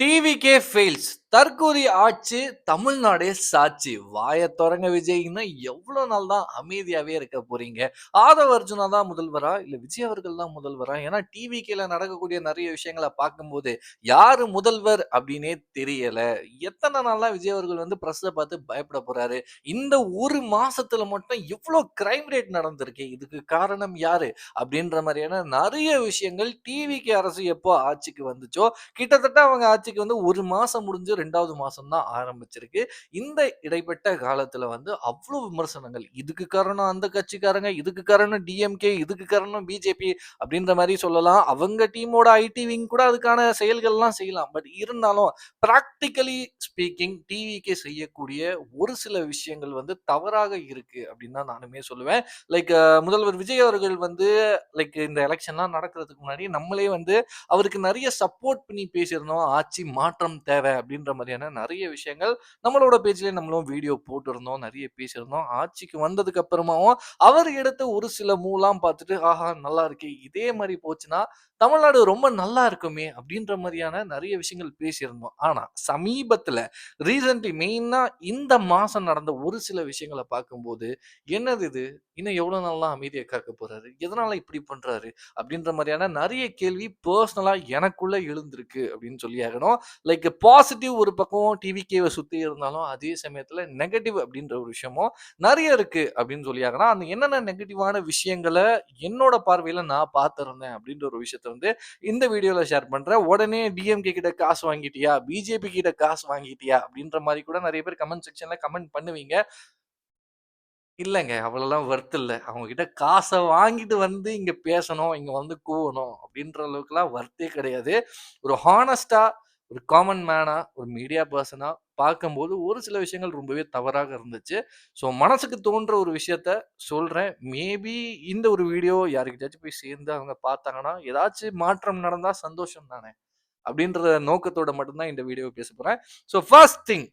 டிவிக்கே fails. தற்கூரி ஆட்சி தமிழ்நாடே சாட்சி. வாய தொறங்க விஜய்ன்னா எவ்வளோ நாள் தான் அமைதியாவே இருக்க போறீங்க? ஆதவ் அர்ஜுனா தான் முதல்வரா? இல்ல விஜய் அவர்கள் தான் முதல்வரா? ஏன்னா டிவிக்கேல நடக்கக்கூடிய நெறைய விஷயங்கள பார்க்கும்போது, யாரு முதல்வர் அப்டின்னே தெரியல. எத்தன நாள் தான் விஜய் அவர்கள் வந்து பிரஸ்ஸ பார்த்து பயப்பட போறாரு? இந்த 1 மாசத்துல மட்டும் இவ்ளோ கிரைம் ரேட் நடந்திருக்கு. இதுக்கு காரணம் யாரு? அப்டின்ற மாரியான நெறைய விஷயங்கள் டிவிக்கே அரசு எப்போ ஆட்சிக்கு வந்துச்சோ, கிட்டத்தட்ட அவங்க ஆட்சிக்கு வந்து 1 மாசம் முடிஞ்சு 2வது மாசம் தான் ஆரம்பிச்சிருக்கு. இந்த இடைப்பட்ட காலத்துல வந்து அவ்ளோ விமர்சனங்கள். இதுக்கு காரணம் அந்த கட்சிக்காரங்க, இதுக்கு காரணம் டிஎம்கே, இதுக்கு காரணம் பிஜேபி அப்படின்ற மாரி சொல்லலாம். அவங்க டீமோட ஐடி விங் கூட அதுக்கான செயல்கள்லாம் செய்யலாம். பட் இருந்தாலும் பிராக்டிகலி ஸ்பீக்கிங் டிவிக்கே செய்யக்கூடிய ஒரு சில விஷயங்கள் வந்து தவறாக இருக்கு அப்படின்னு தான் நானுமே சொல்லுவேன். லைக் முதல்வர் விஜய் அவர்கள் வந்து லைக் இந்த எலக்ஷன்லாம் நடக்கிறதுக்கு முன்னாடி நம்மளே வந்து அவருக்கு நெறைய சப்போர்ட் பண்ணி பேசியிருந்தோம். ஆட்சி மாற்றம் தேவை அப்படின்ற மாரியான நெறைய விஷயங்கள் நம்மளோட பேஜ்லயே நம்மளும் வீடியோ போட்டிருந்தோம். நெறைய பேசியிருந்தோம். ஆட்சிக்கு வந்ததுக்கு அப்புறமாவும் அவர் எடுத்த ஒரு சில மூவ்லாம் பார்த்துட்டு, ஆஹா! நல்லா இருக்கே. இதே மாரி போச்சுன்னா, தமிழ்நாடு ரொம்ப நல்லா இருக்குமே அப்படின்ற மாரியான நெறைய விஷயங்கள் பேசியிருந்தோம். ஆனா சமீபத்தில ரீசென்ட்லி மெயினா இந்த மாசம் நடந்த ஒரு சில விஷயங்கள பார்க்கும்போது, என்னது இது? இன்னும் எவ்வளோ நாள் தான் அமைதிய காக்க போறாரு? எதனால இப்படி பண்றாரு? அப்படின்ற மாரியான நெறைய கேள்வி பெர்சனலா எனக்குள்ள எழுந்திருக்கு அப்படின்னு சொல்லியாகணும். லைக் பாசிட்டிவ் ஒரு பக்கம் டிவிகேவ சுத்தி இருந்தாலும், அதே சமயத்துல நெகட்டிவ் அப்படின்ற ஒரு விஷயமும் நெறைய இருக்கு அப்படின்னு சொல்லியாகலாம். அந்த என்னென்ன நெகட்டிவான விஷயங்கள என்னோட பார்வையில நான் பார்த்திருந்தேன் அப்படின்ற ஒரு விஷயத்த வந்து இந்த வீடியோல ஷேர் பண்றேன். உடனே டிஎம்கே கிட்ட காசு வாங்கிட்டியா? பிஜேபி கிட்ட காசு வாங்கிட்டியா? அப்படின்ற மாரி கூட நெறைய பேர் கமெண்ட் செக்ஷன்ல கமெண்ட் பண்ணுவீங்க. இல்லங்க. அவ்வளலாம் வொர்த் இல்ல. அவங்க கிட்ட காச வாங்கிட்டு வந்து இங்க பேசணும், இங்க வந்து கூவணும் அப்டின்ற அளவுக்குலாம் வொர்த்தே கிடையாது. ஒரு ஹானஸ்ட்டா, ஒரு காமன் மேனா, ஒரு மீடியா பெர்சனா பார்க்கும்போது ஒரு சில விஷயங்கள் ரொம்பவே தவறாக இருந்துச்சு. ஸோ மனசுக்கு தோன்ற ஒரு விஷயத்த சொல்றேன். மேபி இந்த ஒரு வீடியோ யாருக்கிட்டயாச்சும் போய் சேர்ந்து அவங்க பார்த்தாங்கன்னா, ஏதாச்சும் மாற்றம் நடந்தா சந்தோஷம் தானே! அப்டின்ற நோக்கத்தோட மட்டும் தான் இந்த வீடியோவ பேச போறேன். ஸோ ஃபர்ஸ்ட் திங்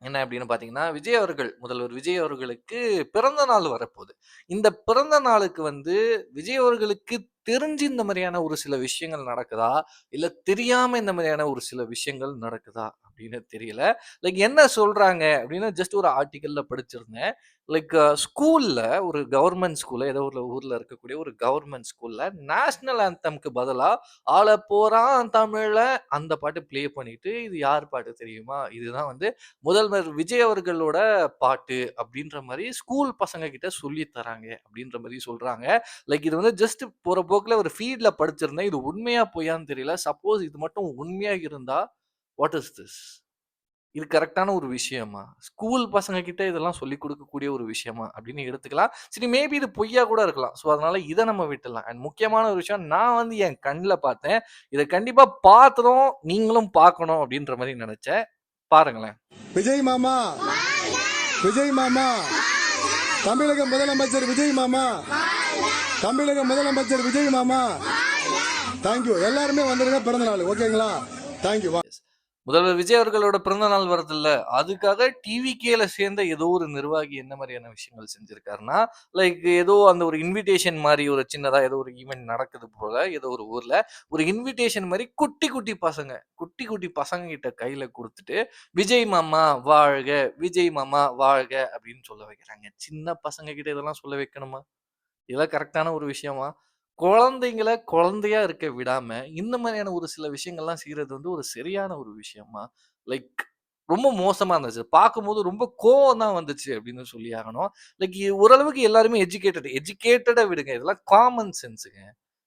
என்ன அப்படின்னு பார்த்தீங்கன்னா, விஜய் அவர்கள், முதல்வர் விஜய் அவர்களுக்கு பிறந்த நாள் வரப்போது. இந்த பிறந்த நாளுக்கு வந்து விஜய் அவர்களுக்கு தெரிஞ்சு இந்த மாரியான ஒரு சில விஷயங்கள் நடக்குதா? இல்ல தெரியாம இந்த மாரியான ஒரு சில விஷயங்கள் நடக்குதா? அப்படின்னு தெரியல. லைக் என்ன சொல்றாங்க அப்படின்னா, ஜஸ்ட் ஒரு ஆர்டிக்கல்ல படிச்சிருந்தேன். லைக் ஸ்கூல்ல ஒரு கவர்ன்மென்ட் ஸ்கூல்ல ஏதோ ஒரு ஊர்ல இருக்கக்கூடிய ஒரு கவர்ன்மென்ட் ஸ்கூல்ல நேஷனல் ஆந்தம்க்கு பதிலா "ஆளப் போறான் தமிழன்" அந்த பாட்டு ப்ளே பண்ணிட்டு, இது யார் பாட்டு தெரியுமா? இதுதான் வந்து முதல்வர் விஜய் அவர்களோட பாட்டு அப்படின்ற மாரி ஸ்கூல் பசங்க கிட்ட சொல்லி தராங்க அப்படின்ற மாரி சொல்றாங்க. லைக் இது வந்து ஜஸ்ட் போற போக்குல ஒரு ஃபீட்ல படிச்சிருந்தேன். இது உண்மையா பொய்யான்னு தெரியல. சப்போஸ் இது மட்டும் உண்மையா இருந்தா, வாட் இஸ் திஸ்? இது கரெக்ட்டான ஒரு விஷயமா? ஸ்கூல் பசங்க கிட்ட இதெல்லாம் சொல்லிக் குடுக்கக்கூடிய ஒரு விஷயமா? அப்படின்னு எடுத்துக்கலாம். சரி மேபி இது பொய்யா கூட இருக்கலாம். ஸோ அதனால இத நம்ம விட்டுறலாம். அண்ட் முக்கியமான ஒரு விஷயம் நான் வந்து என் கண்ல பார்த்தேன். இத கண்டிப்பா பார்த்ததும் நீங்களும் பார்க்கணும் அப்படின்ற மாரி நெனச்சேன். பாருங்களேன். விஜய் மாமா விஜய் மாமா தமிழக முதலமைச்சர் விஜய் மாமா தமிழக முதலமைச்சர் விஜய் மாமா தேங்க்யூ எல்லாருமே வந்துருங்க பிறந்த நாள் ஓகேங்களா தேங்க்யூ முதல்வர் விஜய் அவர்களோட பிறந்த நாள் வருதுல்ல, அதுக்காக டிவிகேல சேர்ந்த ஏதோ ஒரு நிர்வாகி என்ன மாரியான விஷயங்கள் செஞ்சிருக்காருன்னா, லைக் ஏதோ அந்த ஒரு இன்விடேஷன் மாரி ஒரு சின்னதா ஏதோ ஒரு ஈவென்ட் நடக்குது போல, ஏதோ ஒரு ஊர்ல. ஒரு இன்விடேஷன் மாரி குட்டி, குட்டி பசங்க, குட்டி, குட்டி பசங்க கிட்ட கையில குடுத்துட்டு, "விஜய் மாமா வாழ்க! விஜய் மாமா வாழ்க!" அப்படின்னு சொல்ல வைக்கிறாங்க. சின்ன பசங்க கிட்ட இதெல்லாம் சொல்ல வைக்கணுமா? இதெல்லாம் கரெக்ட்டான ஒரு விஷயமா? குழந்தைங்கள குழந்தையா இருக்க விடாம, இந்த மாரியான ஒரு சில விஷயங்கள்லாம் செய்றது வந்து ஒரு சரியான ஒரு விஷயமா? லைக் ரொம்ப மோசமா இருந்துச்சு. பார்க்கும்போது ரொம்ப கோவம் தான் வந்துச்சு அப்படின்னு சொல்லி ஆகணும். லைக் ஓரளவுக்கு எல்லாருமே எஜுகேட்டட விடுங்க. இதெல்லாம் காமன் சென்ஸ்ங்க.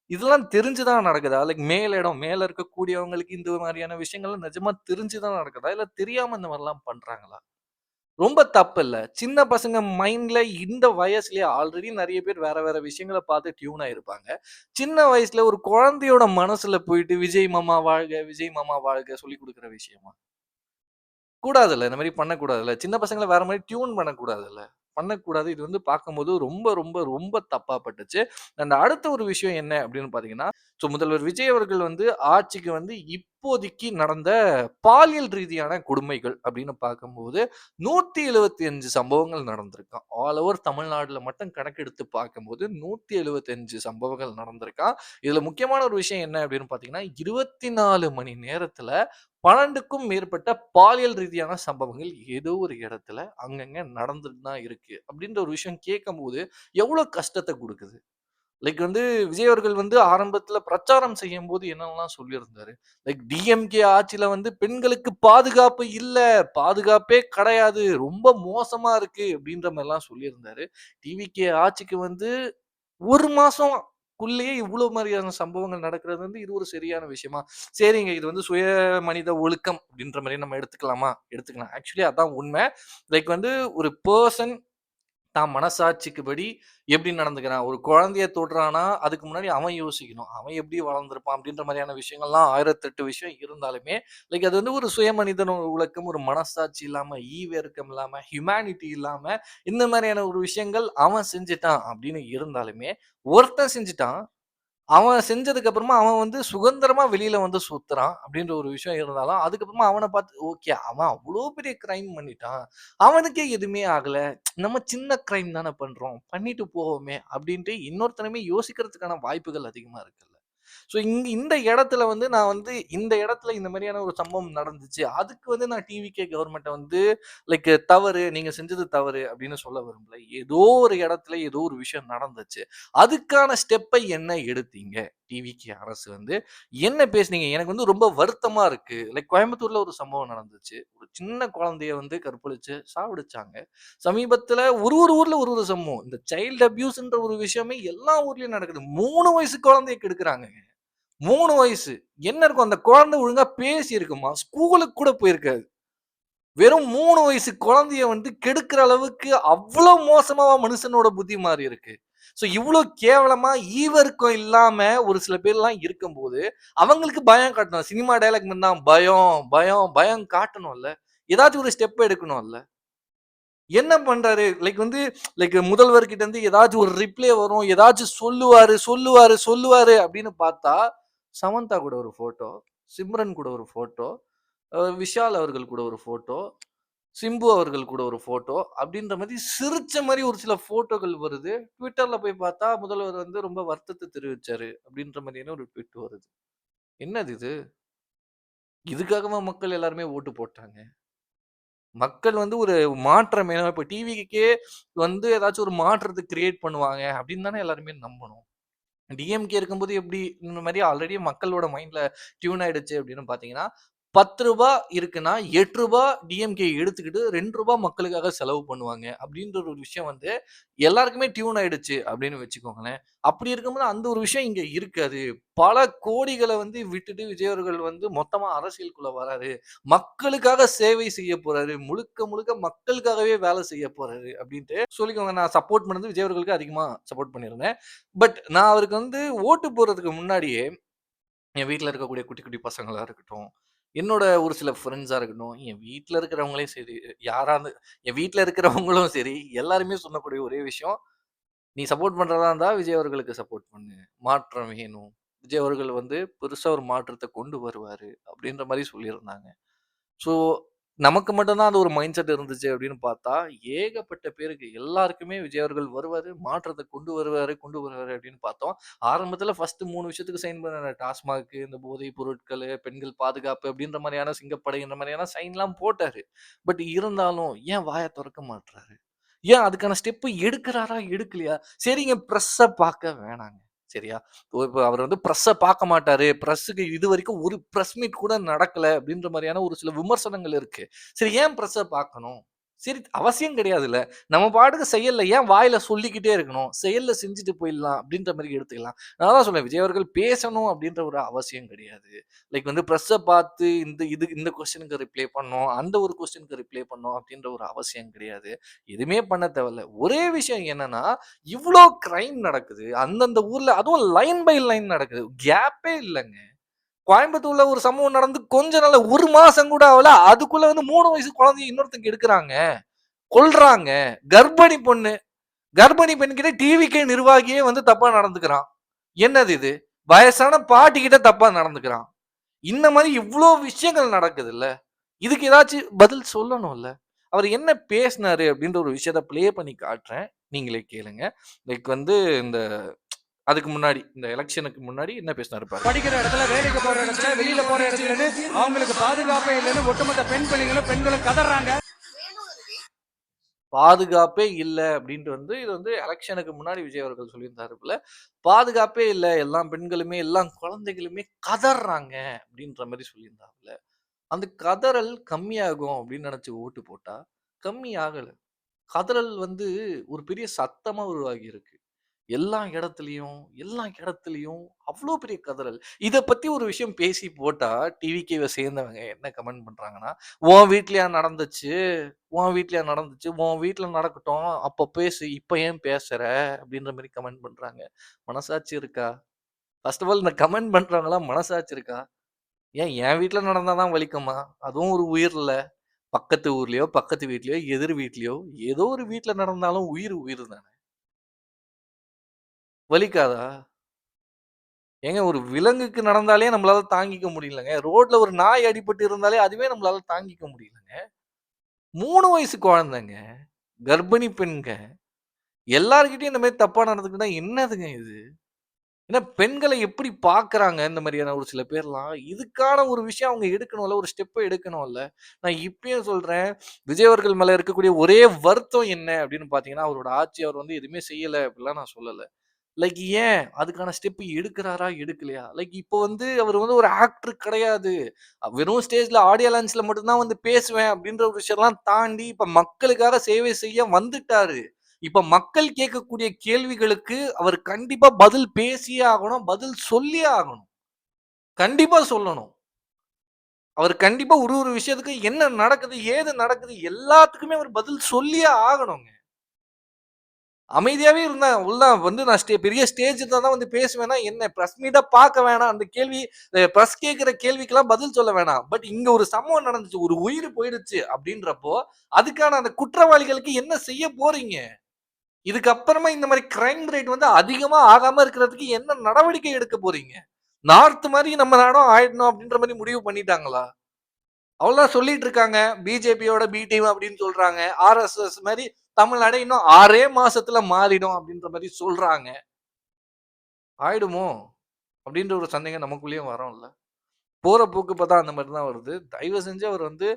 இதெல்லாம் தெரிஞ்சு தான் நடக்குதா? லைக் மேலிடம் மேல இருக்கக்கூடியவங்களுக்கு இந்த மாரியான விஷயங்கள்லாம் நிஜமா தெரிஞ்சு தான் நடக்குதா? இல்ல தெரியாம இந்த மாரிலாம் பண்றாங்களா? ரொம்ப தப்பில்ல. சின்ன பசங்க மைண்ட்ல இந்த வயசுலயே ஆல்ரெடி நெறைய பேர் வேற வேற விஷயங்கள பார்த்து டியூன் ஆயிருப்பாங்க. சின்ன வயசுல ஒரு குழந்தையோட மனசுல போயிட்டு விஜய் மாமா வாழ்க! விஜய் மாமா வாழ்க! சொல்லிக் குடுக்குற விஷயமா? கூடாதுல்ல. இந்த மாரி பண்ணக்கூடாதுல்ல. சின்ன பசங்கள வேற மாரி டியூன் பண்ணக்கூடாதுல்ல. பண்ணக்கூடாது. இது வந்து பார்க்கும்போது ரொம்ப, ரொம்ப, ரொம்ப தப்பா பட்டுச்சு. அண்ட் அடுத்த ஒரு விஷயம் என்ன அப்படின்னு பார்த்தீங்கன்னா, முதல்வர் விஜய் அவர்கள் வந்து ஆட்சிக்கு வந்து இப்போதைக்கு நடந்த பாலியல் ரீதியான கொடுமைகள் அப்படின்னு பார்க்கும்போது 175 சம்பவங்கள் நடந்திருக்காம். ஆல் ஓவர் தமிழ்நாடுல மட்டும் கணக்கெடுத்து பார்க்கும்போது 175 சம்பவங்கள் நடந்திருக்காம். இதுல முக்கியமான ஒரு விஷயம் என்ன அப்படின்னு பார்த்தீங்கன்னா, 24 மணி நேரத்துல 12க்கும் மேற்பட்ட பாலியல் ரீதியான சம்பவங்கள் ஏதோ ஒரு இடத்துல அங்கங்க நடந்துட்டு தான் இருக்கு. அப்படின்ற ஒரு விஷயம் கேட்கும்போது எவ்வளோ கஷ்டத்த குடுக்குது. லைக் வந்து விஜய் அவர்கள் வந்து ஆரம்பத்துல பிரச்சாரம் செய்யும்போது என்னெல்லாம் சொல்லியிருந்தாரு. லைக் டிஎம்கே ஆட்சியில வந்து பெண்களுக்கு பாதுகாப்பு இல்ல, பாதுகாப்பே கிடையாது, ரொம்ப மோசமா இருக்கு அப்படின்ற மாரிலாம் சொல்லியிருந்தாரு. டிவிகே ஆட்சிக்கு வந்து 1 மாசம்க்குள்ளேயே இவ்ளோ மாரியான சம்பவங்கள் நடக்கிறது வந்து இது ஒரு சரியான விஷயமா? சரிங்க இது வந்து சுய மனித ஒழுக்கம் அப்படின்ற மாரி நம்ம எடுத்துக்கலாமா? எடுத்துக்கலாம். ஆக்சுவலி அதான் உண்மை. லைக் வந்து ஒரு பெர்சன் தான் மனசாட்சிக்கு படி எப்படி நடந்துக்கிறான்? ஒரு குழந்தைய தொடுறான்னா, அதுக்கு முன்னாடி அவன் யோசிக்கணும். அவன் எப்படி வளர்ந்திருப்பான்? அப்படின்ற மாரியான விஷயங்கள்லாம் 1008 விஷயம் இருந்தாலுமே, லைக் அது வந்து ஒரு சுய மனிதன் உலக்கம், ஒரு மனசாட்சி இல்லாம, ஈவு இல்லாம, ஹியூமனிட்டி இல்லாம, இந்த மாரியான ஒரு விஷயங்கள் அவன் செஞ்சுட்டான் அப்படின்னு இருந்தாலுமே, ஒருத்தன் செஞ்சுட்டான். அவன் செஞ்சதுக்கு அப்புறமா அவன் வந்து சுதந்திரமா வெளியில வந்து சுத்துறான் அப்படின்ற ஒரு விஷயம் இருந்தாலும், அதுக்கப்புறமா அவன பார்த்து ஓகே அவன் அவ்ளோ பெரிய கிரைம் பண்ணிட்டான். அவனுக்கே எதுவுமே ஆகல. நம்ம சின்ன கிரைம் தானே பண்றோம். பண்ணிட்டு போவோமே அப்படின்ட்டு இன்னொருத்தனுமே யோசிக்கிறதுக்கான வாய்ப்புகள் அதிகமா இருக்குல்ல. ஸோ இந்த இடத்துல வந்து நான் வந்து இந்த இடத்துல இந்த மாதிரியான ஒரு சம்பவம் நடந்துச்சு. அதுக்கு வந்து நான் டிவிகே கவர்மெண்ட்ட வந்து லைக் தவறு, நீங்க செஞ்சது தவறு அப்படின்னு சொல்ல விரும்பல. ஏதோ ஒரு இடத்துல ஏதோ ஒரு விஷயம் நடந்துச்சு. அதுக்கான ஸ்டெப்பை என்ன எடுத்தீங்க? டிவிகே அரசு வந்து என்ன பேசுனீங்க? எனக்கு வந்து ரொம்ப வருத்தமா இருக்கு. லைக் கோயம்புத்தூர்ல ஒரு சம்பவம் நடந்துச்சு. ஒரு சின்ன குழந்தைய வந்து கற்பழிச்சு சாவடிச்சாங்க. சமீபத்தில ஒரு ஒரு ஊர்ல ஒரு ஒரு சம்பவம். இந்த சைல்ட் அபியூஸ்ன்ற ஒரு விஷயமே எல்லா ஊர்லயும் நடக்குது. 3 வயசு குழந்தைய கெடுக்குறாங்கங்க. 3 வயசு. என்ன இருக்கும்? அந்த குழந்தை ஒழுங்கா பேசியிருக்குமா? ஸ்கூலுக்கு கூட போயிருக்காது. வெறும் 3 வயசு குழந்தைய வந்து கெடுக்கிற அளவுக்கு அவ்ளோ மோசமாவா மனுஷனோட புத்தி மாறி இருக்கு. ஸோ இவ்ளோ கேவலமா ஈவெரக்கம் இல்லாம ஒரு சில பேர்லாம் இருக்கும்போது, அவங்களுக்கு பயம் காட்டணும். சினிமா டயலாக் மாரி தான் பயம், பயம், பயம் காட்டணும்ல. ஏதாச்சும் ஒரு ஸ்டெப் எடுக்கணும்ல. என்ன பண்றாரு? லைக் வந்து லைக் முதல்வர் கிட்ட இருந்து ஏதாச்சும் ஒரு ரிப்ளே வரும். ஏதாச்சும் சொல்லுவாரு, சொல்லுவாரு, சொல்லுவாரு அப்படின்னு பார்த்தா, சமந்தா கூட ஒரு ஃபோட்டோ, சிம்ரன் கூட ஒரு ஃபோட்டோ, விஷால் அவர்கள் கூட ஒரு ஃபோட்டோ, சிம்பு அவர்கள் கூட ஒரு ஃபோட்டோ அப்படின்ற மாரி சிரிச்ச மாரி ஒரு சில ஃபோட்டோகள் வருது. ட்விட்டர்ல போய் பார்த்தா, முதல்வர் வந்து ரொம்ப வருத்தத்த தெரிவிச்சாரு அப்படின்ற மாரியான ஒரு ட்வீட் வருது. என்னது இது? இதுக்காகவா மக்கள் எல்லாருமே ஓட்டு போட்டாங்க? மக்கள் வந்து ஒரு மாற்றம் வேணும். இப்ப டிவிக்கே வந்து ஏதாச்சும் ஒரு மாற்றத்த கிரியேட் பண்ணுவாங்க அப்படின்னு தானே எல்லாருமே நம்பணும். டிஎம்கே இருக்கும்போது எப்படி இந்த மாரி ஆல்ரெடி மக்களோட மைண்ட்ல டியூன் ஆயிடுச்சு அப்படின்னு பார்த்தீங்கன்னா, ரூ. 10 இருக்குன்னா, ரூ. 8 டிஎம்கே எடுத்துக்கிட்டு ரூ. 2 மக்களுக்காக செலவு பண்ணுவாங்க. அப்படின்ற ஒரு விஷயம் வந்து எல்லாருக்குமே டியூன் ஆயிடுச்சு அப்படின்னு வச்சுக்கோங்களேன். அப்படி இருக்கும்போது அந்த ஒரு விஷயம் இங்க இருக்காது. பல கோடிகள வந்து விட்டுட்டு விஜய் அவர்கள் வந்து மொத்தமா அரசியலுக்குள்ள வராரு. மக்களுக்காக சேவை செய்ய போறாரு. முழுக்க முழுக்க மக்களுக்காகவே வேலை செய்ய போறாரு அப்படின்ட்டு சொல்லிக்கோங்க. நான் சப்போர்ட் பண்ணது விஜய் அவர்களுக்கு அதிகமா சப்போர்ட் பண்ணியிருந்தேன். பட் நான் அவருக்கு வந்து ஓட்டு போடுறதுக்கு முன்னாடியே, என் வீட்ல இருக்கக்கூடிய குட்டி, குட்டி பசங்களா இருக்கட்டும், என்னோட ஒரு சில ஃப்ரெண்ட்ஸா இருக்கட்டும், என் வீட்ல இருக்கிறவங்களே சரி, யாரா இருந்து என் வீட்ல இருக்கிறவங்களும் சரி, எல்லாருமே சொல்லக்கூடிய ஒரே விஷயம், "நீ சப்போர்ட் பண்றதா இருந்தா விஜய் அவர்களுக்கு சப்போர்ட் பண்ணு. மாற்றம் வேணும். விஜய் அவர்கள் வந்து பெருசா ஒரு மாற்றத்த கொண்டு வருவாரு." அப்படின்ற மாரி சொல்லியிருந்தாங்க. ஸோ, நமக்கு மட்டும் தான் அந்த ஒரு மைண்ட் செட் இருந்துச்சு அப்படின்னு பார்த்தா, ஏகப்பட்ட பேருக்கு எல்லாருக்குமே விஜய் அவர்கள் வருவாரு, மாற்றத்த கொண்டு வருவாரு அப்படின்னு பார்த்தோம். ஆரம்பத்தில ஃபர்ஸ்ட் 3 விஷயத்துக்கு சைன் பண்ணாரு. டாஸ்மாக், இந்த போதைப் பொருட்களு, பெண்கள் பாதுகாப்பு அப்படின்ற மாரியான சிங்கப்படை இந்த மாரியான சைன்லாம் போட்டாரு. பட் இருந்தாலும் ஏன் வாய தொறக்க மாட்றாரு? ஏன் அதுக்கான ஸ்டெப் எடுக்குறாரா? எடுக்கலையா? சரிங்க பிரஸ்ஸ பார்க்க வேணாங்க. சரியா? இப்ப அவர் வந்து பிரஸ்ஸ பார்க்க மாட்டாரு. பிரஸ்ஸுக்கு இதுவரைக்கும் ஒரு பிரஸ் மீட் கூட நடக்கல அப்படின்ற மாரியான ஒரு சில விமர்சனங்கள் இருக்கு. சரி ஏன் பிரஸ்ஸ பார்க்கணும்? சரி அவசியம் கிடையாதுல்ல. நம்ம பாட்டுக்கு செயல்ல ஏன் வாயில சொல்லிக்கிட்டே இருக்கணும்? செயல்ல செஞ்சுட்டு போயிடலாம் அப்படின்ற மாரி எடுத்துக்கலாம். நான் தான் சொல்றேன் விஜய் அவர்கள் பேசணும் அப்படின்ற ஒரு அவசியம் கிடையாது. லைக் வந்து பிரஸ்ஸ பார்த்து இந்த கொஸ்டினுக்கு ரிப்ளை பண்ணணும். அந்த ஒரு கொஸ்டினுக்கு ரிப்ளை பண்ணணும் அப்படின்ற ஒரு அவசியம் கிடையாது. எதுவுமே பண்ண தேவையில்ல. ஒரே விஷயம் என்னன்னா, இவ்ளோ கிரைம் நடக்குது. அந்தந்த ஊர்ல அதுவும் லைன் பை லைன் நடக்குது. கேப்பே இல்லங்க. கோயம்புத்தூர்ல ஒரு சம்பவம் நடந்து கொஞ்ச நாள்ல 1 மாசம் கூட ஆவல. அதுக்குள்ள வந்து 3 வயசு குழந்தைய இன்னொருத்தங்க எடுக்குறாங்க. கொல்றாங்க. கர்ப்பிணி பொண்ணு. கர்ப்பிணி பெண்கிட்ட டிவிகே நிர்வாகியே வந்து தப்பா நடந்துக்கிறான். என்னது இது? வயசான பாட்டி கிட்ட தப்பா நடந்துக்கிறான். இந்த மாரி இவ்ளோ விஷயங்கள் நடக்குதுல்ல. இதுக்கு ஏதாச்சும் பதில் சொல்லணும்ல. அவரு என்ன பேசினாரு அப்படின்ற ஒரு விஷயத்த ப்ளே பண்ணி காட்டுறேன். நீங்களே கேளுங்க. லைக் வந்து இந்த அதுக்கு முன்னாடி, இந்த எலக்ஷனுக்கு முன்னாடி என்ன பேசினாரு பாருங்க. படிக்கிற இடத்துல, வேலைக்கு போற இடத்துல, வெளியில போற இடத்துலன்னு அவங்களுக்கு பாதுகாப்பே இல்லைன்னு ஒட்டுமொத்த பெண் பிள்ளைங்களும் பெண்களும் கதறாங்க. பாதுகாப்பே இல்ல அப்படின்ட்டு வந்து இது வந்து எலக்ஷனுக்கு முன்னாடி விஜய் அவர்கள் சொல்லியிருந்தாருப்புல. பாதுகாப்பே இல்ல. எல்லா பெண்களுமே, எல்லா குழந்தைகளுமே கதர்றாங்க அப்படின்ற மாரி சொல்லியிருந்தாப்புல. அந்த கதறல் கம்மியாகும் அப்படின்னு நினைச்சு ஓட்டு போட்டா, கம்மி ஆகல. கதறல் வந்து ஒரு பெரிய சத்தமா உருவாகி இருக்கு. எல்லா இடத்துலயும் அவ்ளோ பெரிய கதறல். இத பத்தி ஒரு விஷயம் பேசி போட்டா, டிவிகேவ சேர்ந்தவங்க என்ன கமெண்ட் பண்றாங்கன்னா, "உன் வீட்லயா நடந்துச்சு? உன் வீட்லயா நடந்துச்சு? உன் வீட்ல நடக்கட்டும். அப்ப பேசு. இப்ப ஏன் பேசுற?" அப்படின்ற மாரி கமெண்ட் பண்றாங்க. மனசாட்சி இருக்கா? ஃபர்ஸ்ட் ஆஃப் ஆல் இந்த கமெண்ட் பண்றவங்கலாம் மனசாட்சி இருக்கா? ஏன் என் வீட்ல நடந்தா தான் வலிக்குமா? அதுவும் ஒரு உயிர்ல. பக்கத்து ஊர்லயோ, பக்கத்து வீட்லயோ, எதிர் வீட்லயோ, ஏதோ ஒரு வீட்ல நடந்தாலும் உயிர் உயிர் தானே. வலிக்காதா? ஏங்க ஒரு விலங்குக்கு நடந்தாலே நம்மளால தாங்கிக்க முடியலங்க. ரோட்ல ஒரு நாய் அடிபட்டு இருந்தாலே அதுவே நம்மளால தாங்கிக்க முடியலங்க. 3 வயசு குழந்தைங்க. கர்ப்பிணி பெண்க. எல்லார்கிட்டயும் இந்த மாரி தப்பா நடந்துக்கிட்டா என்னதுங்க இது? ஏன்னா பெண்கள எப்படி பார்க்குறாங்க இந்த மாரியான ஒரு சில பேர்லாம். இதுக்கான ஒரு விஷயம் அவங்க எடுக்கணும்ல. ஒரு ஸ்டெப் எடுக்கணும்ல. நான் இப்பயும் சொல்றேன். விஜய் அவர்கள் மேல இருக்கக்கூடிய ஒரே வருத்தம் என்ன அப்படின்னு பார்த்தீங்கன்னா, அவரோட ஆட்சி அவர் வந்து எதுவுமே செய்யல அப்படிலாம் நான் சொல்லல. லைக் ஏன்? அதுக்கான ஸ்டெப் எடுக்குறாரா? எடுக்கலையா? லைக் இப்போ வந்து அவரு வந்து ஒரு ஆக்டர் கிடையாது. வெறும் ஸ்டேஜ்ல ஆடியோ லான்ச்ல மட்டும் தான் வந்து பேசுவேன் அப்டின்ற ஒரு விஷயம்லாம் தாண்டி, இப்ப மக்களுக்காக சேவை செய்ய வந்துட்டாரு. இப்ப மக்கள் கேட்கக்கூடிய கேள்விகளுக்கு அவர் கண்டிப்பா பதில் பேசியே ஆகணும். பதில் சொல்லியே ஆகணும். கண்டிப்பா சொல்லணும். அவர் கண்டிப்பா ஒரு ஒரு விஷயத்துக்கு என்ன நடக்குது? ஏது நடக்குது? எல்லாத்துக்குமே அவர் பதில் சொல்லியே ஆகணுங்க. அமைதியாவே இருந்தா உள்ள வந்து நான் பெரிய ஸ்டேஜ் இருந்தா தான் வந்து பேசுவேன்னா என்ன? பிரஸ் மீட்ட பார்க்க வேணாம். அந்த கேள்வி பிரஸ் கேட்கிற கேள்விக்கெல்லாம் பதில் சொல்ல வேணாம். பட் இங்க ஒரு சம்பவம் நடந்துச்சு. ஒரு உயிர் போயிடுச்சு அப்படின்றப்போ, அதுக்கான அந்த குற்றவாளிகளுக்கு என்ன செய்ய போறீங்க? இதுக்கப்புறமா இந்த மாரி கிரைம் ரேட் வந்து அதிகமா ஆகாம இருக்கிறதுக்கு என்ன நடவடிக்கை எடுக்க போறீங்க? நார்த் மாரி நம்ம நாடும் ஆயிடணும் அப்படின்ற மாரி முடிவு பண்ணிட்டாங்களா? அவ்வளோதான் சொல்லிட்டு இருக்காங்க. பிஜேபியோட பி டீம் அப்படின்னு சொல்றாங்க. ஆர்எஸ்எஸ் மாரி தமிழ்நாடு இன்னும் 6 மாசத்துல மாறிடும் அப்படின்ற மாரி சொல்றாங்க. ஆயிடுமோ? அப்படின்ற ஒரு சந்தேகம் நமக்குள்ளேயும் வரும்ல. போற போக்கு பார்த்தா அந்த மாரி தான் வருது. தயவு செஞ்சு அவர் வந்து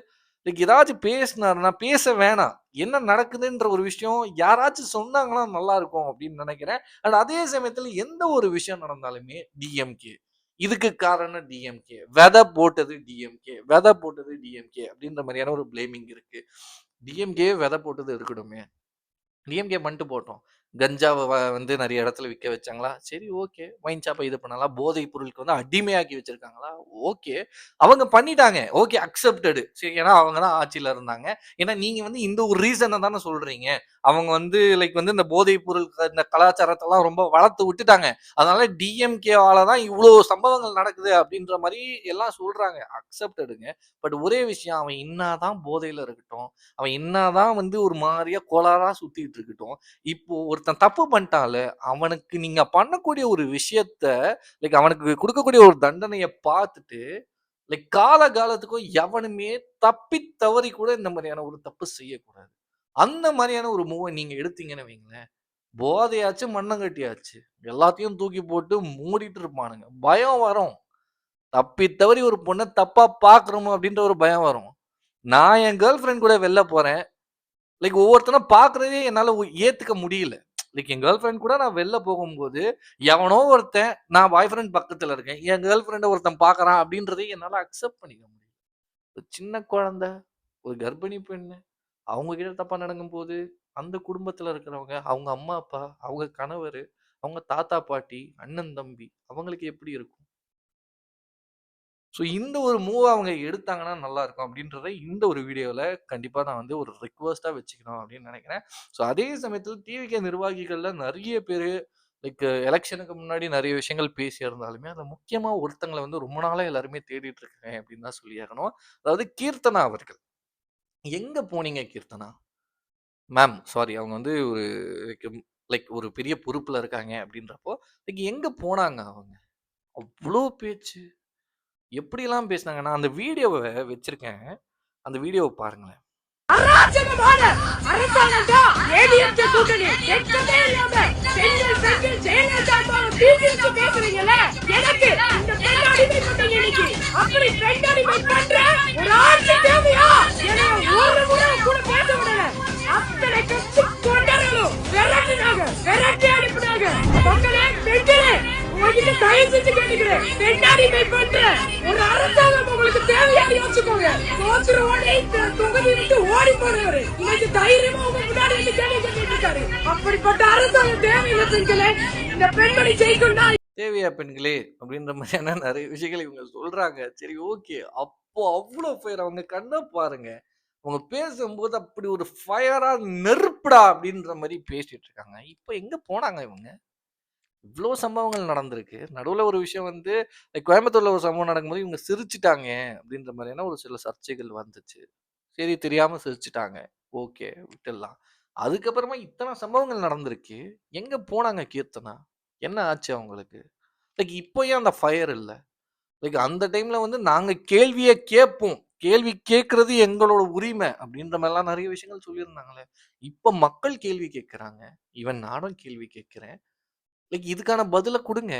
இன்னைக்கு ஏதாச்சும் பேசினாருன்னா, பேச வேணாம். என்ன நடக்குதுன்ற ஒரு விஷயம் யாராச்சும் சொன்னாங்கன்னா நல்லா இருக்கும் அப்படின்னு நெனைக்கிறேன். அண்ட் அதே சமயத்துல எந்த ஒரு விஷயம் நடந்தாலுமே டிஎம்கே. இதுக்கு காரணம் டிஎம்கே. போட்டது டிஎம்கே. போட்டது டிஎம்கே அப்படின்ற மாரியான ஒரு ப்ளேமிங் இருக்கு. டிஎம்கே போட்டது இருக்கட்டுமே. டிஎம்கே பண்ணிட்டு போட்டோம். கஞ்சாவ வந்து நெறைய இடத்துல விக்க வச்சாங்களா? சரி ஓகே. ஒயின் ஷாப்ப இது பண்ணலாம். போதைப் பொருளுக்கு வந்து அடிமையாக்கி வச்சிருக்காங்களா? ஓகே. அவங்க பண்ணிட்டாங்க. Okay accepted. சரி ஏன்னா அவங்க தான் ஆட்சியில இருந்தாங்க. ஏன்னா நீங்க வந்து இந்த ஒரு ரீசன தானே சொல்றீங்க. அவங்க வந்து லைக் வந்து இந்த போதைப் பொருள் இந்த கலாச்சாரத்தெல்லாம் ரொம்ப வளர்த்து விட்டுட்டாங்க. அதனால டிஎம்கேவால தான் இவ்ளோ சம்பவங்கள் நடக்குது அப்படின்ற மாரி எல்லாம் சொல்றாங்க. அக்செப்டடுங்க. பட் ஒரே விஷயம் அவன் என்னாதான் போதையில இருக்கட்டும், அவன் என்னாதான் வந்து ஒரு மாரியா கோளாறா சுத்திட்டு இருக்கட்டும், இப்போ ஒருத்தன் தப்பு பண்ணிட்டான்ல, அவனுக்கு நீங்க பண்ணக்கூடிய ஒரு விஷயத்த, லைக் அவனுக்கு குடுக்கக்கூடிய ஒரு தண்டனைய பார்த்துட்டு, லைக் காலகாலத்துக்கும் எவனுமே தப்பி தவறி கூட இந்த மாரியான ஒரு தப்பு செய்யக்கூடாது. அந்த மாரியான ஒரு மூவ நீங்க எடுத்தீங்கன்னு வைங்களேன், போதையாச்சு, மண்ணங்கட்டியாச்சு. எல்லாத்தையும் தூக்கி போட்டு மூடிட்டு இருப்பானுங்க. பயம் வரும். தப்பி தவறி ஒரு பொண்ண தப்பா பார்க்குறோமோ அப்டின்ற ஒரு பயம் வரும். நான் என் கேர்ள் ஃபிரெண்ட் கூட வெளில போறேன். லைக் ஒவ்வொருத்தன பார்க்குறதே என்னால ஏத்துக்க முடியல. லைக் என் கேர்ள் ஃபிரெண்ட் கூட நான் வெளில போகும்போது, எவனோ ஒருத்தன் நான் பாய் ஃபிரெண்ட் பக்கத்துல இருக்கேன். என் கேர்ள் ஃபிரெண்ட ஒருத்தன் பார்க்குறான் அப்டின்றத என்னால அக்செப்ட் பண்ணிக்க முடியல. ஒரு சின்ன குழந்தை, ஒரு கர்ப்பிணி பெண்ணு, அவங்க கிட்ட தப்பா நடக்கும்போது, அந்த குடும்பத்துல இருக்கிறவங்க, அவங்க அம்மா, அப்பா, அவங்க கணவரு, அவங்க தாத்தா, பாட்டி, அண்ணன், தம்பி அவங்களுக்கு எப்படி இருக்கும்? ஸோ இந்த ஒரு மூவ அவங்க எடுத்தாங்கன்னா நல்லாருக்கும் அப்படின்றத இந்த ஒரு வீடியோல கண்டிப்பா நான் வந்து ஒரு ரிக்வெஸ்ட்டா வச்சுக்கணும் அப்படின்னு நினைக்கிறேன். ஸோ அதே சமயத்தில டிவிகே நிர்வாகிகள்ல நெறைய பேரு லைக் எலக்ஷனுக்கு முன்னாடி நெறைய விஷயங்கள் பேசியிருந்தாலுமே, அதுல முக்கியமா ஒருத்தங்கள வந்து ரொம்ப நாளா எல்லாருமே தேடிட்டு இருக்கேன் அப்படின்னு தான் சொல்லியாகணும். அதாவது கீர்த்தனா அவர்கள். எங்க போனீங்க கீர்த்தனா? மேம் சாரி அவங்க வந்து ஒரு லைக் ஒரு பெரிய பொறுப்புல இருக்காங்க அப்படின்றப்போ, லைக் எங்க போனாங்க அவங்க? அவ்ளோ பேச்சு. எப்படிலாம் பேசினாங்க. நான் அந்த வீடியோவ வச்சிருக்கேன். அந்த வீடியோவ பாருங்களேன். அராஜகமான அரசாங்கம் தான் ஏடிஎம்கே கூட்டணி. வெட்கமே இல்லாம பெண்கள் ஜெயலலிதாவை தீர்த்து பேசுறீங்கல்ல, எனக்கு இந்த பெண் அடிமைப்பட்ட இன்னைக்கு அப்படி பெண் அடிமை பண்ற ஒரு ஆட்சி தேவையா? என்னை ஒரு முறை கூட பேச விடல. அத்தனை கட்சி கொண்டாடலும் விரட்டி அனுப்பினாங்க. மக்களே, பெண்களே, உங்ககிட்ட தயவு செஞ்சு கேட்டுக்கிறேன், பெண் அடிமை பண்ற ஒரு அரசாங்கம் உங்களுக்கு தேவையா யோசிச்சுக்கோங்க. தோத்துருவோட இந்த தொகுதி விட்டு ஓடி போறவரு இன்னைக்கு தைரியமா உங்க முன்னாடி வந்து கேள்வி கேட்டுட்டு இருக்காரு. அப்படிப்பட்ட அரசாங்கம் தேவையில்லை பெண்களே. இந்த பெண்மணி ஜெயிக்கணும்னா தேவையா பெண்களே! அப்படின்ற மாதிரியான நெறைய விஷயங்கள் இவங்க சொல்றாங்க. சரி ஓகே. அப்போ அவ்ளோ ஃபயர் அவங்க கண்ண பாருங்க. அவங்க பேசும்போது அப்படி ஒரு ஃபயரா நெருப்புடா அப்படின்ற மாரி பேசிட்டு இருக்காங்க. இப்ப எங்க போனாங்க இவங்க? இவ்ளோ சம்பவங்கள் நடந்திருக்கு. நடுவுல ஒரு விஷயம் வந்து கோயம்புத்தூர்ல ஒரு சம்பவம் நடக்கும்போது இவங்க சிரிச்சுட்டாங்க அப்படின்ற மாதிரியான ஒரு சில சர்ச்சைகள் வந்துச்சு. சரி தெரியாம சிரிச்சுட்டாங்க. ஓகே விட்டுடலாம். அதுக்கப்புறமா இத்தன சம்பவங்கள் நடந்திருக்கு. எங்க போனாங்க கீர்த்தனா? என்ன ஆச்சு அவங்களுக்கு? இப்போ ஏன் அந்த ஃபயர் இல்ல? அந்த டைம்ல வந்து நாங்க கேள்விய கேட்போம். கேள்வி கேட்கிறது எங்களோட உரிமை அப்படின்ற மாரிலாம் நெறைய விஷயங்கள் சொல்லியிருந்தாங்களே. இப்ப மக்கள் கேள்வி கேட்கறாங்க. ஈவன் நானும் கேள்வி கேட்கிறேன். இதுக்கான பதில குடுங்க.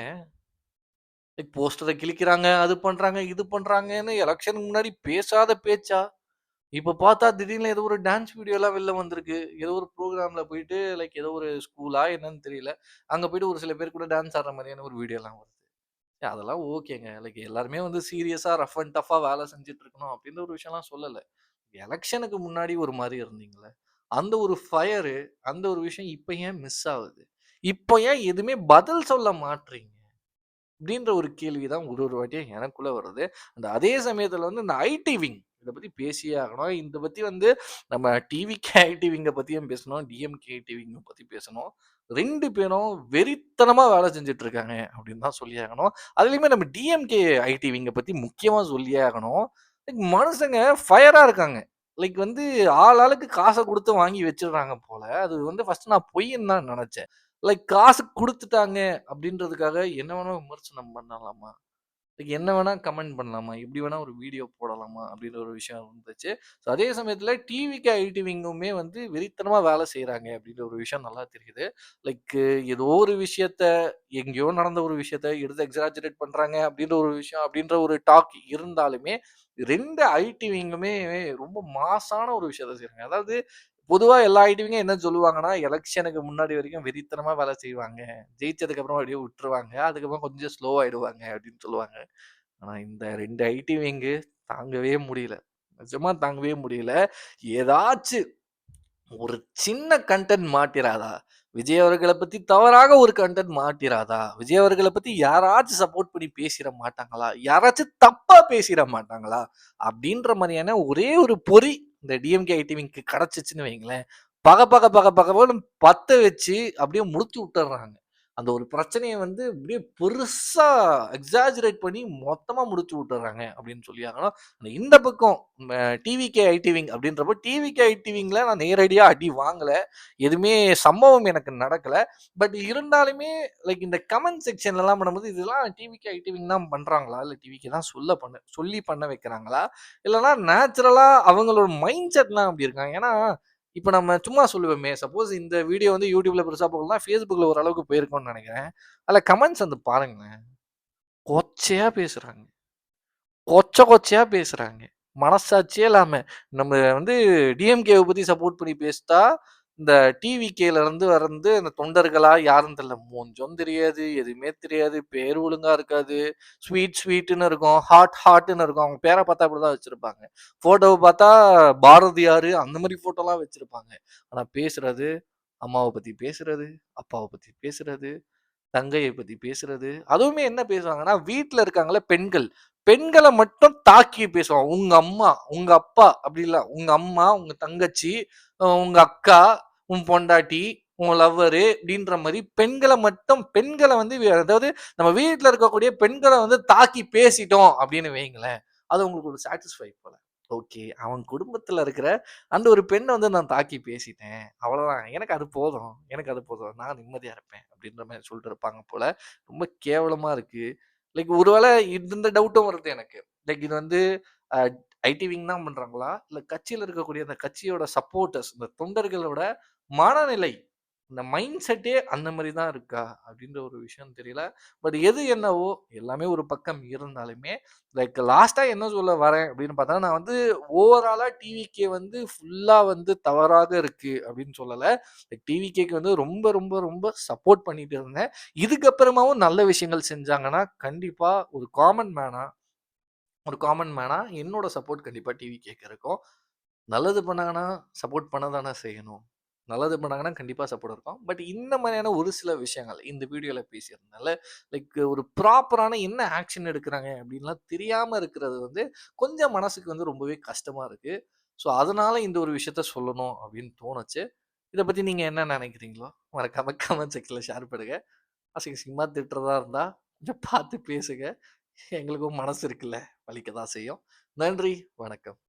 போஸ்டர கிழிக்கிறாங்க, அது பண்றாங்க, இது பண்றாங்கன்னு எலக்ஷனுக்கு முன்னாடி பேசாத பேச்சா? இப்ப பார்த்தா திடீர்னு ஏதோ ஒரு டான்ஸ் வீடியோலாம் வெளில வந்திருக்கு. ஏதோ ஒரு ப்ரோகிராம்ல போயிட்டு ஏதோ ஒரு ஸ்கூலா என்னன்னு தெரியல. அங்க போயிட்டு ஒரு சில பேர் கூட டான்ஸ் ஆடுற மாரியான ஒரு வீடியோலாம் வருது. அதெல்லாம் ஓகேங்க. எல்லாருமே வந்து சீரியஸா ரஃப் அண்ட் டஃப்பா வேலை செஞ்சுட்டு இருக்கணும் அப்டின்ற ஒரு விஷயம்லாம் சொல்லல. எலக்ஷனுக்கு முன்னாடி ஒரு மாரி இருந்தீங்கல்ல. அந்த ஒரு ஃபயரு, அந்த ஒரு விஷயம் இப்ப ஏன் மிஸ் ஆவுது? இப்ப ஏன் எதுவுமே பதில் சொல்ல மாட்றீங்க? அப்படின்ற ஒரு கேள்வி தான் ஒரு ஒரு வாட்டியும் எனக்குள்ள வருது. அதே சமயத்துல வந்து இந்த ஐடி விங் இத பத்தி பேசியே ஆகணும். இத பத்தி வந்து நம்ம டிவிகே ஐடி விங்க பத்தியும் பேசணும். டிஎம்கே ஐடி விங்க பத்தி பேசணும். 2 பேரும் வெறித்தனமா வேலை செஞ்சுட்டு இருக்காங்க அப்படின்னு தான் சொல்லியே ஆகணும். அதுலயுமே நம்ம டிஎம்கே ஐடி விங்க பத்தி முக்கியமா சொல்லியே ஆகணும். மனுசங்க ஃபயரா இருக்காங்க. வந்து ஆளுக்கு காச குடுத்து வாங்கி வச்சுடுறாங்க போல. அது வந்து ஃபர்ஸ்ட் நான் பொய்ன்னு தான் நெனச்சேன். காசு குடுத்துட்டாங்க அப்படின்றதுக்காக என்ன வேணா விமர்சனம் பண்ணலாமா? என்ன வேணா கமெண்ட் பண்ணலாமா? எப்படி வேணா ஒரு வீடியோ போடலாமா? அப்படின்ற ஒரு விஷயம் இருந்துச்சு. அதே சமயத்துல டிவிக்கு, ஐடி விங்குமே வந்து வெறித்தனமா வேலை செய்றாங்க அப்படின்ற ஒரு விஷயம் நல்லா தெரியுது. லைக் ஏதோ ஒரு விஷயத்த எங்கேயோ நடந்த ஒரு விஷயத்த எடுத்து எக்ஸாஜரேட் பண்றாங்க அப்படின்ற ஒரு விஷயம் அப்படின்ற ஒரு டாக் இருந்தாலுமே 2 ஐடி விங்குமே ரொம்ப மாஸான ஒரு விஷயத்த செய்றாங்க. அதாவது பொதுவா எல்லா ஐடிவிங்க என்ன சொல்லுவாங்கன்னா, எலக்ஷனுக்கு முன்னாடி வரைக்கும் வெறித்தனமா வேலை செய்வாங்க. ஜெயிச்சதுக்கு அப்புறம் அப்படியே விட்டுருவாங்க. அதுக்கப்புறம் கொஞ்சம் ஸ்லோ ஆயிடுவாங்க அப்படின்னு சொல்லுவாங்க. ஆனா இந்த 2 ஐடி விங்கு தாங்கவே முடியல. நிஜமா தாங்கவே முடியல. ஏதாச்சு ஒரு சின்ன கன்டென்ட் மாட்டிறாதா? விஜய் அவர்கள பத்தி தவறாக ஒரு கன்டென்ட் மாட்டிறாதா? விஜய் அவர்கள பத்தி யாராச்சும் சப்போர்ட் பண்ணி பேசிற மாட்டாங்களா? யாராச்சும் தப்பா பேசிற மாட்டாங்களா? அப்படின்ற மாரியான ஒரே ஒரு பொறி இந்த டிஎம்கே, ஐடிவிங்க்கு கிடைச்சுச்சுன்னு வைங்களேன், பக பக பக பகன்னு பத்த வச்சு அப்படியே முடிச்சு விட்டுர்றாங்க. அந்த ஒரு பிரச்சனைய வந்து அப்படியே பெருசா எக்ஸாஜரேட் பண்ணி மொத்தமா முடிச்சு விட்டுர்றாங்க அப்படின்னு சொல்லி ஆகணும். இந்த பக்கம் டிவிகே, ஐடிவிங் அப்படின்றப்போ டிவிகே, ஐடிவிங்ல நான் நேரடியா அடி வாங்கல. எதுவுமே சம்பவம் எனக்கு நடக்கல. பட் இருந்தாலுமே இந்த கமெண்ட் செக்ஷன்லலாம் பண்ணும்போது இதெல்லாம் டிவிகே, ஐடிவிங் தான் பண்றாங்களா? இல்ல டிவிகே தான் சொல்லி பண்ண வைக்கிறாங்களா? இல்லன்னா நேச்சுரலா அவங்களோட மைண்ட் செட்லாம் அப்படி இருக்காங்க. ஏன்னா, இப்ப நம்ம சும்மா சொல்லுவோமே, சப்போஸ் இந்த வீடியோ வந்து YouTubeல பெருசா போகலன்னா, Facebookல ஓரளவுக்கு போயிருக்கும்னு நெனைக்கிறேன். அதுல கமெண்ட்ஸ் வந்து பாருங்களேன். கொச்சையா பேசுறாங்க. கொச்சையா பேசுறாங்க. மனசாட்சியே இல்லாம. நம்ம வந்து டிஎம்கேவ பத்தி சப்போர்ட் பண்ணி பேசிட்டா, இந்த டிவிகேல இருந்து வந்து இந்த தொண்டர்களா யாருன்னு தெரியல. மூஞ்சும் தெரியாது, எதுவுமே தெரியாது, பேர் ஒழுங்கா இருக்காது. ஸ்வீட்ன்னு இருக்கும். ஹாட்ன்னு இருக்கும். அவங்க பேர பார்த்தா அப்படிதான் வச்சிருப்பாங்க. ஃபோட்டோவ பார்த்தா பாரதியாரு அந்த மாரி ஃபோட்டோலாம் வச்சிருப்பாங்க. ஆனா பேசுறது, அம்மாவ பத்தி பேசுறது, அப்பாவ பத்தி பேசுறது, தங்கைய பத்தி பேசுறது. அதுவுமே என்ன பேசுவாங்கன்னா, வீட்ல இருக்காங்கல்ல பெண்கள். பெண்கள மட்டும் தாக்கி பேசுவான். உங்க அம்மா, உங்க அப்பா அப்படி இல்ல. உங்க அம்மா, உங்க தங்கச்சி, உங்க அக்கா, உன் பொண்டாட்டி, உன் லவ்வரு இப்படின்ற மாரி பெண்கள வந்து அதாவது நம்ம வீட்ல இருக்கக்கூடிய பெண்கள வந்து தாக்கி பேசிட்டோம் அப்படின்னு வையுங்களேன். அது உங்களுக்கு ஒரு சாட்டிஸ்ஃபை போல. ஓகே. அவன் குடும்பத்துல இருக்கிற அந்த ஒரு பெண்ண வந்து நான் தாக்கி பேசிட்டேன். அவ்வளவுதான். எனக்கு அது போதும். எனக்கு அது போதும். நான் நிம்மதியா இருப்பேன். அப்படின்ற மாரி சொல்லிட்டு இருப்பாங்க போல. ரொம்ப கேவலமா இருக்கு. லைக் ஒருவேளை இந்த டவுட்டும் வருது எனக்கு. லைக் இது வந்து அ ஐடி விங் தான் பண்றாங்களா? இல்ல கட்சியில இருக்கக்கூடிய அந்த கட்சியோட சப்போர்ட்டர்ஸ், இந்த தொண்டர்களோட மனநிலை, இந்த மைண்ட் செட்டே அந்த மாரி தான் இருக்கா? அப்படின்ற ஒரு விஷயம் தெரியல. பட் எது என்னவோ எல்லாமே ஒரு பக்கம் இருந்தாலுமே, லைக் லாஸ்ட்டா என்ன சொல்ல வரேன் அப்படின்னு பார்த்தா, நான் வந்து ஓவராலா டிவிகே வந்து ஃபுல்லா வந்து தவறாக இருக்கு அப்படின்னு சொல்லல. லைக் டிவிகேக்கு வந்து ரொம்ப ரொம்ப ரொம்ப சப்போர்ட் பண்ணிட்டு இருந்தேன். இதுக்கப்புறமாவும் நல்ல விஷயங்கள் செஞ்சாங்கன்னா, கண்டிப்பா ஒரு காமன் மேனா என்னோட சப்போர்ட் கண்டிப்பா டிவிகேக்கு இருக்கும். நல்லது பண்ணாங்கன்னா, சப்போர்ட் பண்ண தானே செய்யணும். நல்லது பண்ணாங்கன்னா, கண்டிப்பா சப்போர்ட் இருக்கும். பட் இந்த மாதிரியான ஒரு சில விஷயங்கள் இந்த வீடியோல பேசியிருந்தனால, லைக் ஒரு ப்ராப்பரான என்ன ஆக்ஷன் எடுக்குறாங்க அப்படின்லாம் தெரியாம இருக்கிறது வந்து, கொஞ்சம் மனசுக்கு வந்து ரொம்பவே கஷ்டமா இருக்கு. ஸோ, அதனால இந்த ஒரு விஷயத்த சொல்லணும் அப்படின்னு தோணுச்சு. இத பத்தி நீங்க என்ன நினைக்கிறீங்களோ? மறக்காம கமெண்ட் செக்ஷன்ல ஷேர் பண்ணுங்க. அசிங்க அசிங்கமா திட்டுறதா இருந்தா, கொஞ்சம் பார்த்து பேசுங்க. எங்களுக்கும் மனசு இருக்குல்ல, வலிக்க தான் செய்யும். நன்றி, வணக்கம்.